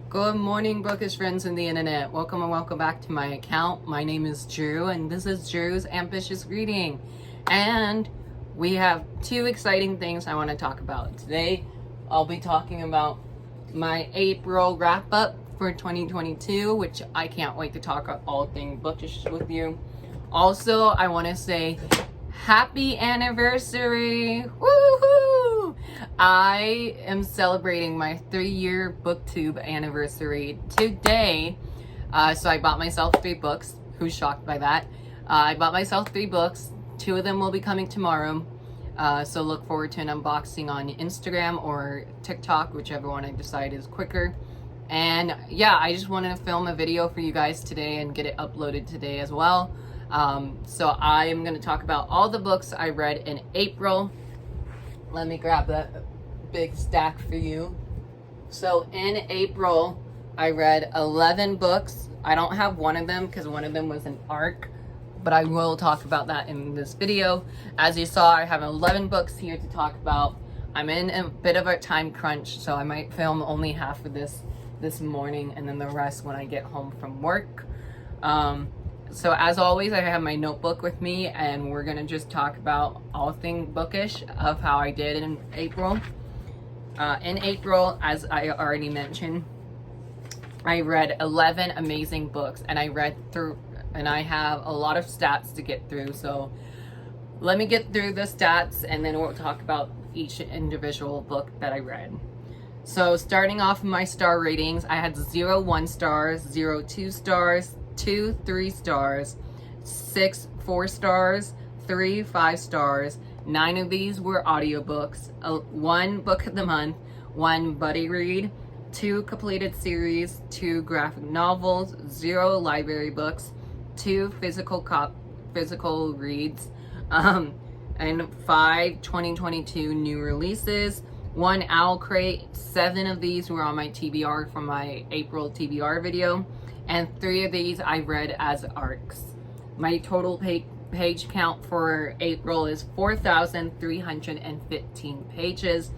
Good morning, bookish friends in the internet. Welcome and welcome back to my account. My name is Drew, and this is Drew's Ambitious Reading. And we have two exciting things I want to talk about. Today, I'll be talking about my April wrap-up for 2022, which I can't wait to talk all things bookish with you. Also, I want to say happy anniversary! Woohoo! I am celebrating my 3-year booktube anniversary today. So I bought myself 3 books. Who's shocked by that? I bought myself 3 books. 2 of them will be coming tomorrow. So look forward to an unboxing on Instagram or TikTok, whichever one I decide is quicker. And yeah, I just wanted to film a video for you guys today and get it uploaded today as well. So I am going to talk about all the books I read in April. Let me grab that big stack for you. So in April, I read 11 books. I don't have one of them because one of them was an arc, but I will talk about that in this video. As you saw, I have 11 books here to talk about. I'm in a bit of a time crunch, so I might film only half of this morning and then the rest when I get home from work. So as always, I have my notebook with me, and we're gonna just talk about all things bookish of how I did in April. In April, as I already mentioned, I read 11 amazing books, and I have a lot of stats to get through. So let me get through the stats, and then we'll talk about each individual book that I read. So starting off my star ratings, I had 0 1 stars, 0 2 stars, 2 3 stars, 6 4 stars, 3 5 stars. 9 of these were audiobooks, 1 book of the month, 1 buddy read, 2 completed series, 2 graphic novels, 0 library books, 2 physical reads, and 5 2022 new releases, 1 owl crate. 7 of these were on my TBR from my April TBR video, and 3 of these I read as arcs. My total page count for April is 4,315 pages.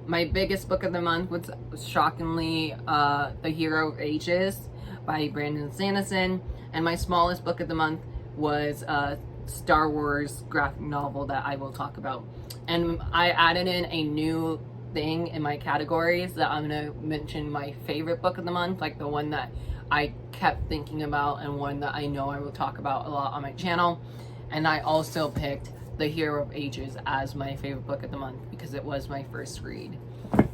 My biggest book of the month was shockingly The Hero of Ages by Brandon Sanderson, and my smallest book of the month was a Star Wars graphic novel that I will talk about. And I added in a new thing in my categories that I'm gonna mention my favorite book of the month, like the one that I kept thinking about and one that I know I will talk about a lot on my channel. And I also picked The Hero of Ages as my favorite book of the month because it was my first read.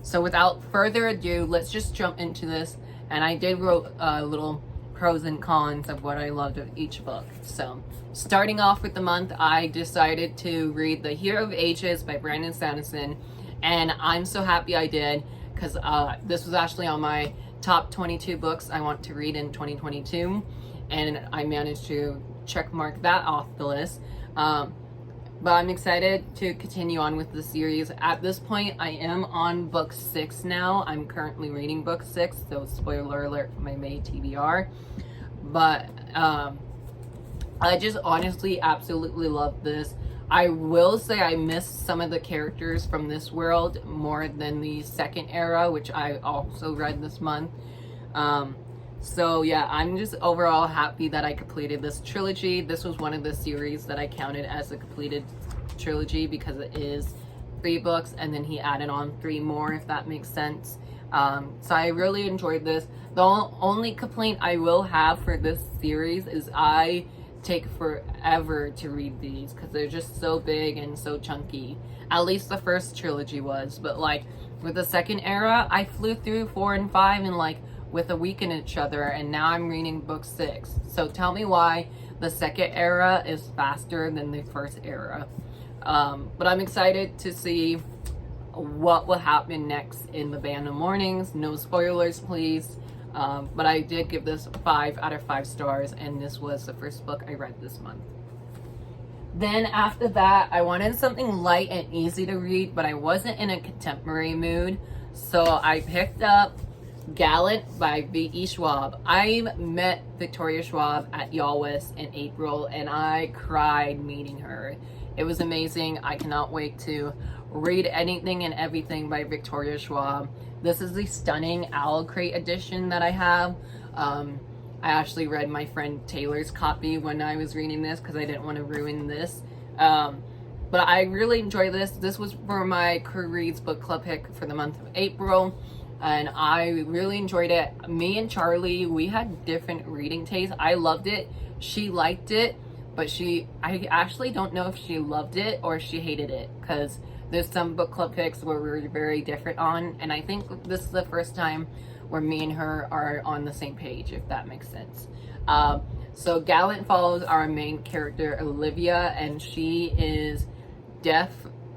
So without further ado, let's just jump into this. And I did wrote little pros and cons of what I loved of each book. So starting off with the month, I decided to read The Hero of Ages by Brandon Sanderson. And I'm so happy I did because this was actually on my top 22 books I want to read in 2022. And I managed to check mark that off the list. But I'm excited to continue on with the series. At this point, I am on book 6 now. I'm currently reading book 6, so spoiler alert for my May TBR. But I just honestly absolutely love this. I will say I missed some of the characters from this world more than the second era, which I also read this month. So yeah, I'm just overall happy that I completed this trilogy. This was one of the series that I counted as a completed trilogy because it is 3 books and then he added on 3 more, if that makes sense. So I really enjoyed this. The only complaint I will have for this series is I take forever to read these because they're just so big and so chunky. At least the first trilogy was, but like with the second era, I flew through 4 and 5 in like with a week in each other, and now I'm reading book 6. So tell me why the second era is faster than the first era. But I'm excited to see what will happen next in the Band of Mornings. No spoilers, please. But I did give this 5 out of 5 stars, and this was the first book I read this month. Then after that, I wanted something light and easy to read, but I wasn't in a contemporary mood. So I picked up Gallant by V.E. Schwab. I met Victoria Schwab at Yalwist in April, and I cried meeting her. It was amazing. I cannot wait to read anything and everything by Victoria Schwab. This is the stunning Owl Crate edition that I have. I actually read my friend Taylor's copy when I was reading this because I didn't want to ruin this. But I really enjoy this. This was for my Crew Reads book club pick for the month of April, and I really enjoyed it. Me and Charlie, we had different reading tastes. I loved it. She liked it, but I actually don't know if she loved it or she hated it, because there's some book club picks where we're very different on, and I think this is the first time where me and her are on the same page, if that makes sense. So Gallant follows our main character, Olivia, and she is deaf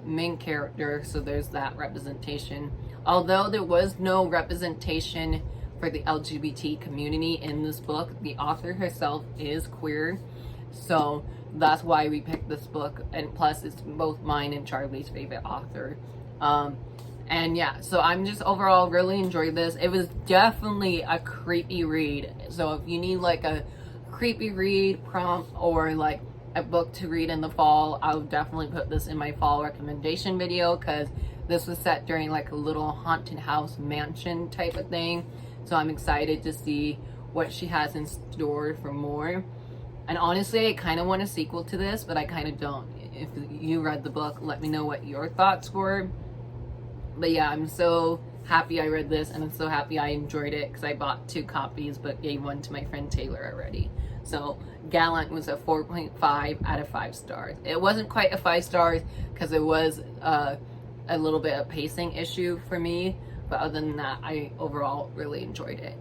main character, so there's that representation. Although there was no representation for the LGBT community in this book, the author herself is queer, so that's why we picked this book, and plus it's both mine and Charlie's favorite author. And yeah, so I'm just overall really enjoyed this. It was definitely a creepy read, so if you need like a creepy read prompt or like a book to read in the fall, I would definitely put this in my fall recommendation video, because this was set during like a little haunted house mansion type of thing. So I'm excited to see what she has in store for more. And honestly, I kind of want a sequel to this, but I kind of don't. If you read the book, let me know what your thoughts were. But yeah, I'm so happy I read this, and I'm so happy I enjoyed it, because I bought 2 copies but gave one to my friend Taylor already. So Gallant was a 4.5 out of 5 stars. It wasn't quite a 5 stars because it was a little bit of pacing issue for me, but other than that, I overall really enjoyed it.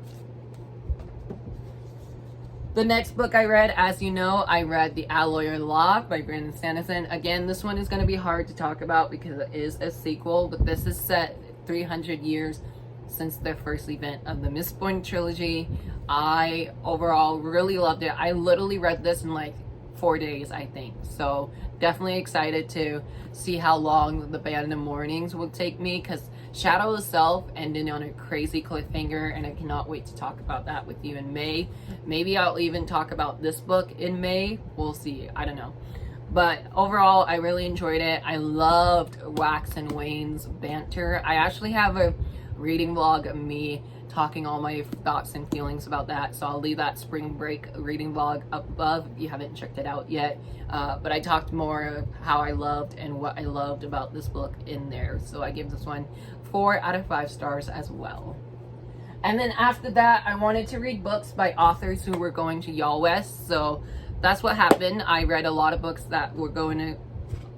The next book I read, as you know, I read The Alloy Loft by Brandon Sanderson. Again, this one is going to be hard to talk about because it is a sequel, but this is set 300 years since the first event of the Mistborn trilogy. I overall really loved it. I literally read this in like 4 days, I think. So definitely excited to see how long the Band of Mornings will take me, because Shadow itself ended on a crazy cliffhanger, and I cannot wait to talk about that with you in May. Maybe I'll even talk about this book in May. We'll see. I don't know. But overall, I really enjoyed it. I loved Wax and Wayne's banter. I actually have a reading vlog of me talking all my thoughts and feelings about that, so I'll leave that spring break reading vlog up above if you haven't checked it out yet. But I talked more of how I loved and what I loved about this book in there, so I give this one 4 out of 5 stars as well. And then after that, I wanted to read books by authors who were going to Y'all West, so that's what happened. I read a lot of books that were going to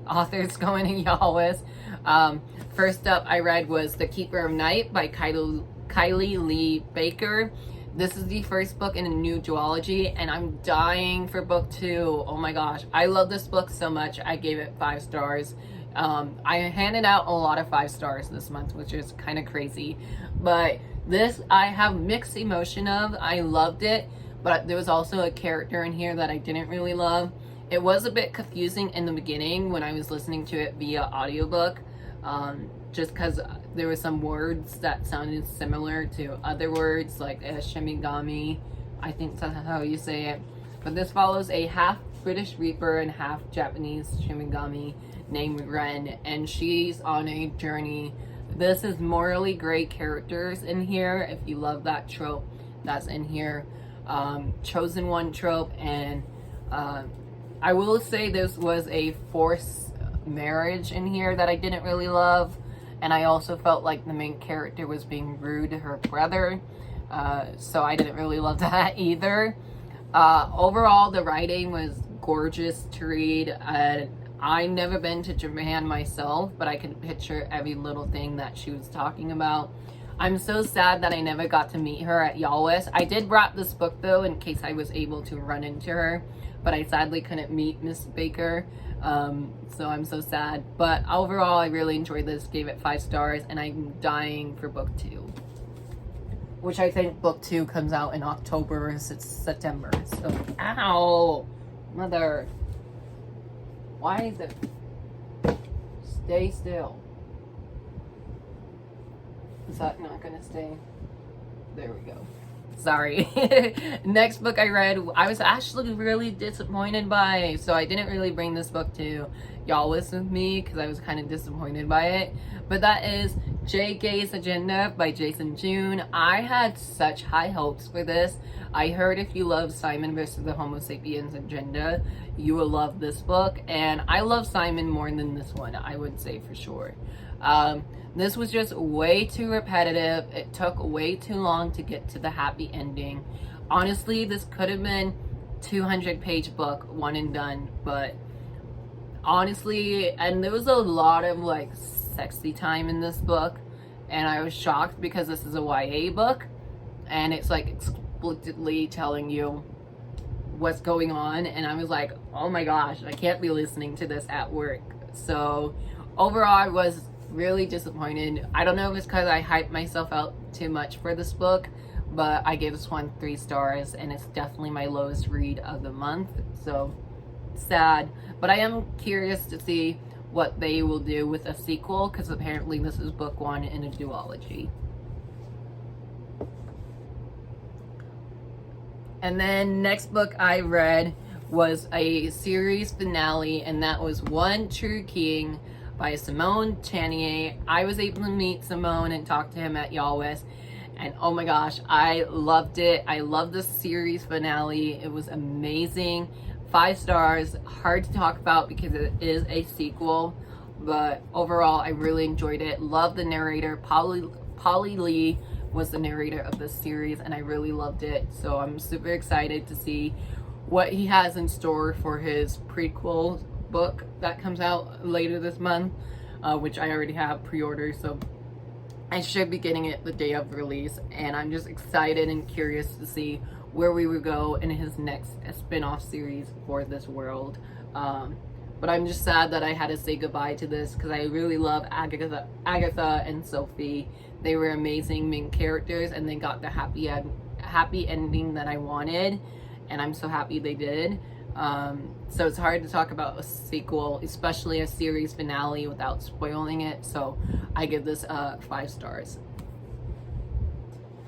authors going to Y'all West. First up I read was The Keeper of Night by Kylie Lee Baker. This is the first book in a new duology, and I'm dying for book 2. Oh my gosh, I love this book so much. I gave it 5 stars. I handed out a lot of 5 stars this month, which is kind of crazy, but this I have mixed emotion of. I loved it, but there was also a character in here that I didn't really love. It was a bit confusing in the beginning when I was listening to it via audiobook, just because there were some words that sounded similar to other words, like Shimigami, I think that's how you say it. But this follows a half British Reaper and half Japanese Shimigami named Ren, and she's on a journey. This is morally gray characters in here. If you love that trope, that's in here. Chosen One trope, and I will say this was a forced marriage in here that I didn't really love, and I also felt like the main character was being rude to her brother, so I didn't really love that either. Overall, the writing was gorgeous to read. I've never been to Japan myself, but I can picture every little thing that she was talking about. I'm so sad that I never got to meet her at Y'all West. I did wrap this book though, in case I was able to run into her, but I sadly couldn't meet Miss Baker, so I'm so sad. But overall, I really enjoyed this, gave it 5 stars, and I'm dying for book 2, which I think book 2 comes out in October or September. So, ow, mother, why is it? Stay still. Is that not gonna stay? There we go. Sorry. Next book I read, I was actually really disappointed by, so I didn't really bring this book to Y'all West with me because I was kind of disappointed by it. But that is JKs Agenda by Jason June. I had such high hopes for this. I heard if you love Simon versus the Homo sapiens agenda, you will love this book. And I love Simon more than this one, I would say for sure. This was just way too repetitive. It took way too long to get to the happy ending. Honestly, this could have been 200-page book, one and done, but honestly, and there was a lot of like sexy time in this book, and I was shocked because this is a YA book and it's like explicitly telling you what's going on, and I was like, oh my gosh, I can't be listening to this at work. So overall, I was really disappointed. I don't know if it's because I hyped myself out too much for this book, but I gave this one 3 stars, and it's definitely my lowest read of the month. So sad, but I am curious to see what they will do with a sequel, because apparently this is book 1 in a duology. And then next book I read was a series finale, and that was One True King by Simone Chanier. I was able to meet Simone and talk to him at Y'all West, and oh my gosh, I loved it. I loved the series finale. It was amazing. 5 stars. Hard to talk about because it is a sequel, but overall I really enjoyed it. Loved the narrator. Polly Lee was the narrator of this series, and I really loved it. So I'm super excited to see what he has in store for his prequel book that comes out later this month, which I already have pre-ordered, so I should be getting it the day of release. And I'm just excited and curious to see where we would go in his next spin-off series for this world. But I'm just sad that I had to say goodbye to this, because I really love Agatha and Sophie. They were amazing main characters, and they got the happy ending that I wanted, and I'm so happy they did. So it's hard to talk about a sequel, especially a series finale, without spoiling it. So I give this 5 stars.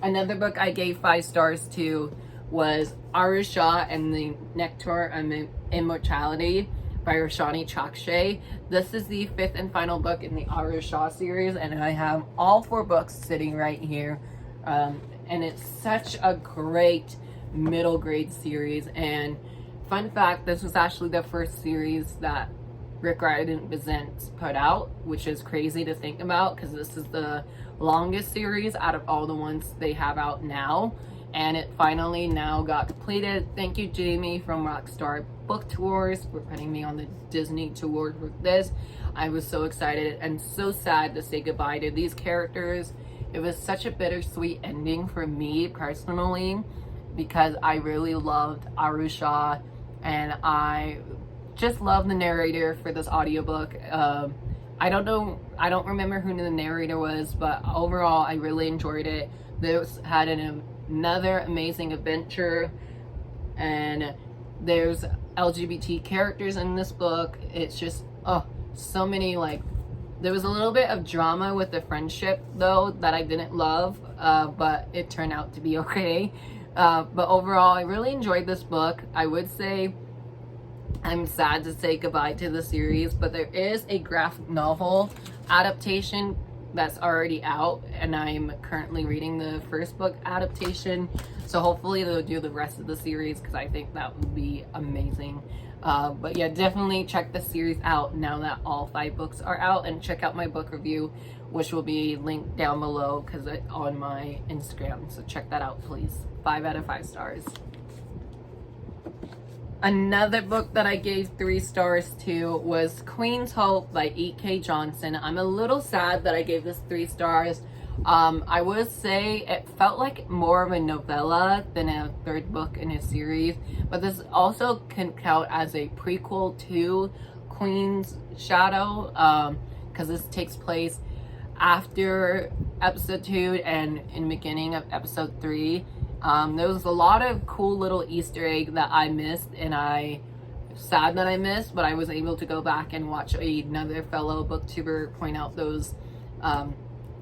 Another book I gave 5 stars to was Arusha and the Nectar of Immortality by Roshani Chakshay. This is the 5th and final book in the Arusha series, and I have all 4 books sitting right here. And it's such a great middle grade series. And fun fact, this was actually the first series that Rick Riordan presents put out, which is crazy to think about, because this is the longest series out of all the ones they have out now, and it finally now got completed. Thank you, Jamie from Rockstar Book Tours, for putting me on the Disney tour with this. I was so excited and so sad to say goodbye to these characters. It was such a bittersweet ending for me personally, because I really loved Arusha, and I just love the narrator for this audiobook. I don't remember who the narrator was, but overall I really enjoyed it. This had another amazing adventure, and there's LGBT characters in this book. It's just so many, like, there was a little bit of drama with the friendship though that I didn't love, but it turned out to be okay. But overall I really enjoyed this book. I would say I'm sad to say goodbye to the series, but there is a graphic novel adaptation that's already out, and I'm currently reading the first book adaptation, so hopefully they'll do the rest of the series, because I think that would be amazing. But yeah, definitely check the series out now that all 5 books are out, and check out my book review, which will be linked down below because it's on my Instagram, so check that out please. 5 out of 5 stars. Another book that I gave 3 stars to was Queen's Hope by E.K. Johnson. I'm a little sad that I gave this 3 stars. I would say it felt like more of a novella than a 3rd book in a series, but this also can count as a prequel to Queen's Shadow, because this takes place after episode 2 and in the beginning of episode 3. There was a lot of cool little Easter egg that I missed, and sad that I missed, but I was able to go back and watch another fellow booktuber point out those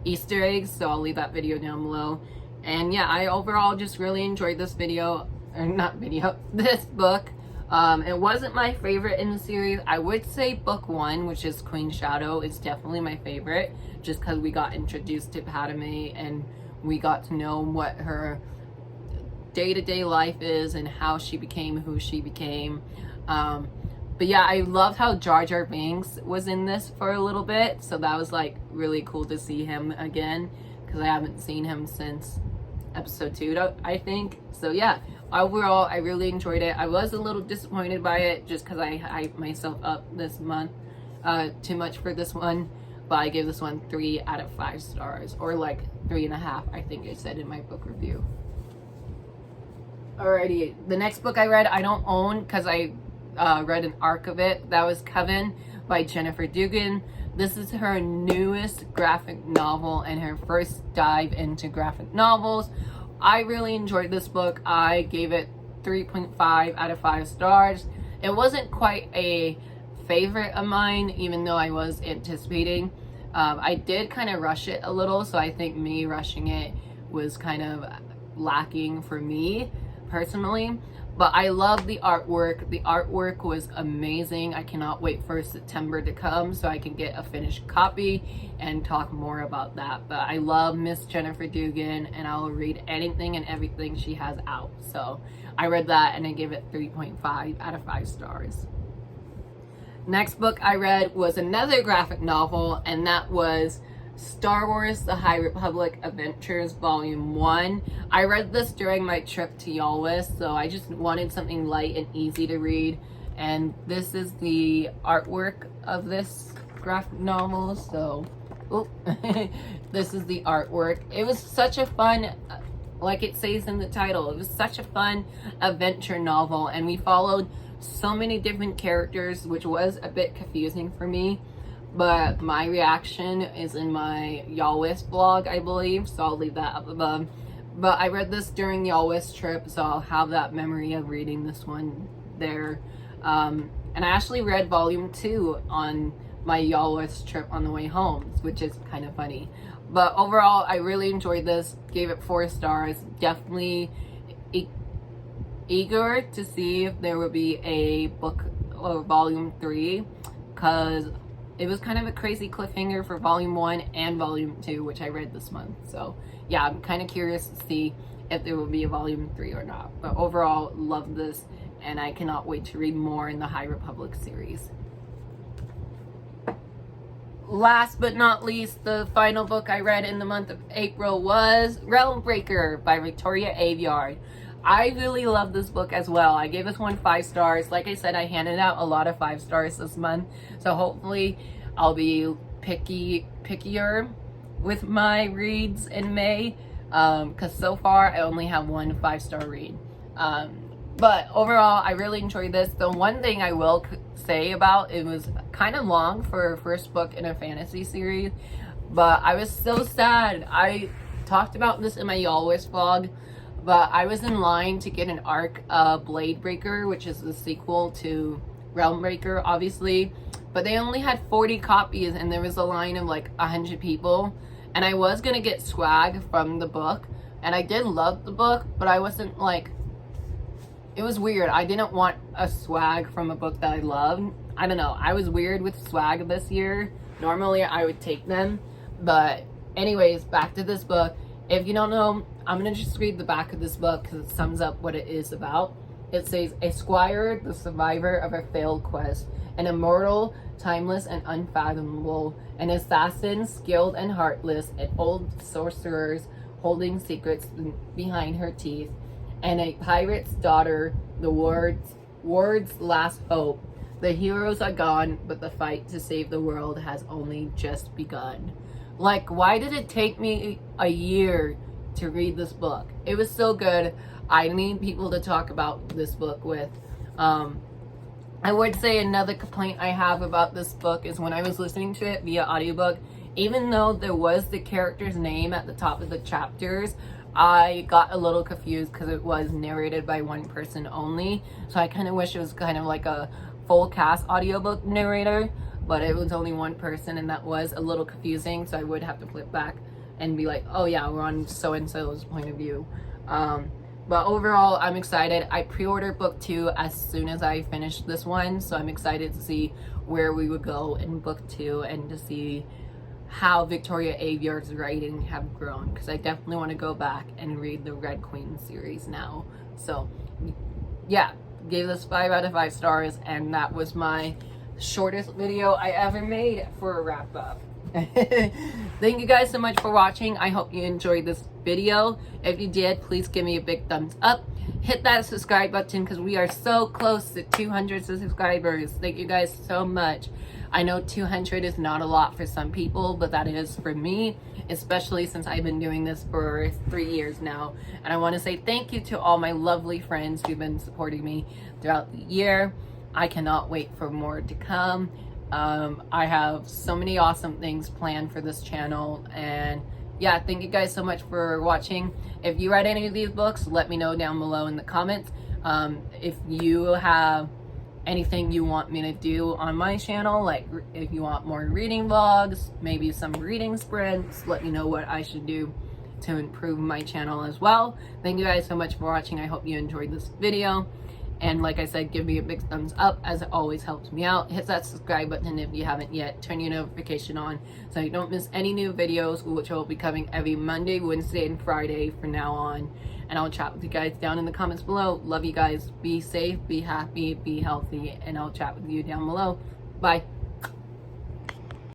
Easter eggs, so I'll leave that video down below. And yeah, I overall just really enjoyed this this book. It wasn't my favorite in the series. I would say book 1, which is Queen Shadow, is definitely my favorite, just because we got introduced to Padme and we got to know what her day-to-day life is and how she became who she became. But yeah, I loved how Jar Jar Binks was in this for a little bit, so that was like really cool to see him again, because I haven't seen him since episode 2, I think. So yeah, overall I really enjoyed it. I was a little disappointed by it just because I hyped myself up this month too much for this one, but I gave this one 3 out of 5 stars, or like 3.5, I think I said in my book review. Alrighty, the next book I read I don't own because I read an arc of it. That was Coven by Jennifer Dugan. This is her newest graphic novel and her first dive into graphic novels. I really enjoyed this book. I gave it 3.5 out of 5 stars. It wasn't quite a favorite of mine, even though I was anticipating. I did kind of rush it a little, so I think me rushing it was kind of lacking for me personally. But I love the artwork. The artwork was amazing. I cannot wait for September to come so I can get a finished copy and talk more about that. But I love Miss Jennifer Dugan, and I'll read anything and everything she has out. So I read that and I gave it 3.5 out of 5 stars. Next book I read was another graphic novel, and that was Star Wars The High Republic Adventures Volume 1. I read this during my trip to Yalwist, so I just wanted something light and easy to read. And this is the artwork of this graphic novel, so this is the artwork. It was such a fun, like it says in the title, it was such a fun adventure novel, and we followed so many different characters, which was a bit confusing for me. But my reaction is in my Yalwist blog, I believe, so I'll leave that up above. But I read this during the Yalwist trip, so I'll have that memory of reading this one there. And I actually read Volume 2 on my Yalwist trip on the way home, which is kind of funny. But overall, I really enjoyed this, gave it 4 stars. Definitely eager to see if there would be a book or Volume 3, because it was kind of a crazy cliffhanger for Volume 1 and Volume 2, which I read this month. So yeah, I'm kind of curious to see if there will be a Volume 3 or not. But overall, love this, and I cannot wait to read more in the High Republic series. Last but not least, the final book I read in the month of April was Realmbreaker by Victoria Aveyard. I really love this book as well. I gave this one 5 stars. Like I said, I handed out a lot of 5 stars this month, so hopefully I'll be pickier with my reads in May, because so far I only have 1 5-star read. But overall, I really enjoyed this. The one thing I will say about it was kind of long for a first book in a fantasy series, but I was so sad. I talked about this in my Yalwist vlog, but I was in line to get an arc of Bladebreaker, which is the sequel to Realmbreaker, obviously. But they only had 40 copies, and there was a line of like 100 people. And I was going to get swag from the book. And I did love the book, but I wasn't like... It was weird. I didn't want a swag from a book that I loved. I don't know. I was weird with swag this year. Normally, I would take them. But anyways, back to this book. If you don't know, I'm going to just read the back of this book because it sums up what it is about. It says, a squire, the survivor of a failed quest, an immortal, timeless, and unfathomable, an assassin, skilled and heartless, an old sorceress holding secrets behind her teeth, and a pirate's daughter, the ward's last hope. The heroes are gone, but the fight to save the world has only just begun. Like, why did it take me a year to read this book? It was so good. I need people to talk about this book with. I would say another complaint I have about this book is when I was listening to it via audiobook, even though there was the character's name at the top of the chapters, I got a little confused because it was narrated by one person only. So I kind of wish it was kind of like a full cast audiobook narrator, but it was only one person, and that was a little confusing. So I would have to flip back and be like, oh yeah, we're on so-and-so's point of view. But overall, I'm excited. I pre-ordered book 2 as soon as I finished this one, so I'm excited to see where we would go in book 2 and to see how Victoria Aveyard's writing have grown, because I definitely want to go back and read the Red Queen series now. So yeah, gave this 5 out of 5 stars, and that was my shortest video I ever made for a wrap up. Thank you guys so much for watching. I hope you enjoyed this video. If you did, please give me a big thumbs up. Hit that subscribe button because we are so close to 200 subscribers. Thank you guys so much. I know 200 is not a lot for some people, but that is for me, especially since I've been doing this for 3 years now. And I want to say thank you to all my lovely friends who've been supporting me throughout the year. I cannot wait for more to come. I have so many awesome things planned for this channel, and yeah, thank you guys so much for watching. If you read any of these books, let me know down below in the comments. If you have anything you want me to do on my channel, like if you want more reading vlogs, maybe some reading sprints, let me know what I should do to improve my channel as well. Thank you guys so much for watching. I hope you enjoyed this video. And like I said, give me a big thumbs up as it always helps me out. Hit that subscribe button if you haven't yet. Turn your notification on so you don't miss any new videos, which will be coming every Monday, Wednesday, and Friday from now on. And I'll chat with you guys down in the comments below. Love you guys. Be safe, be happy, be healthy, and I'll chat with you down below. Bye.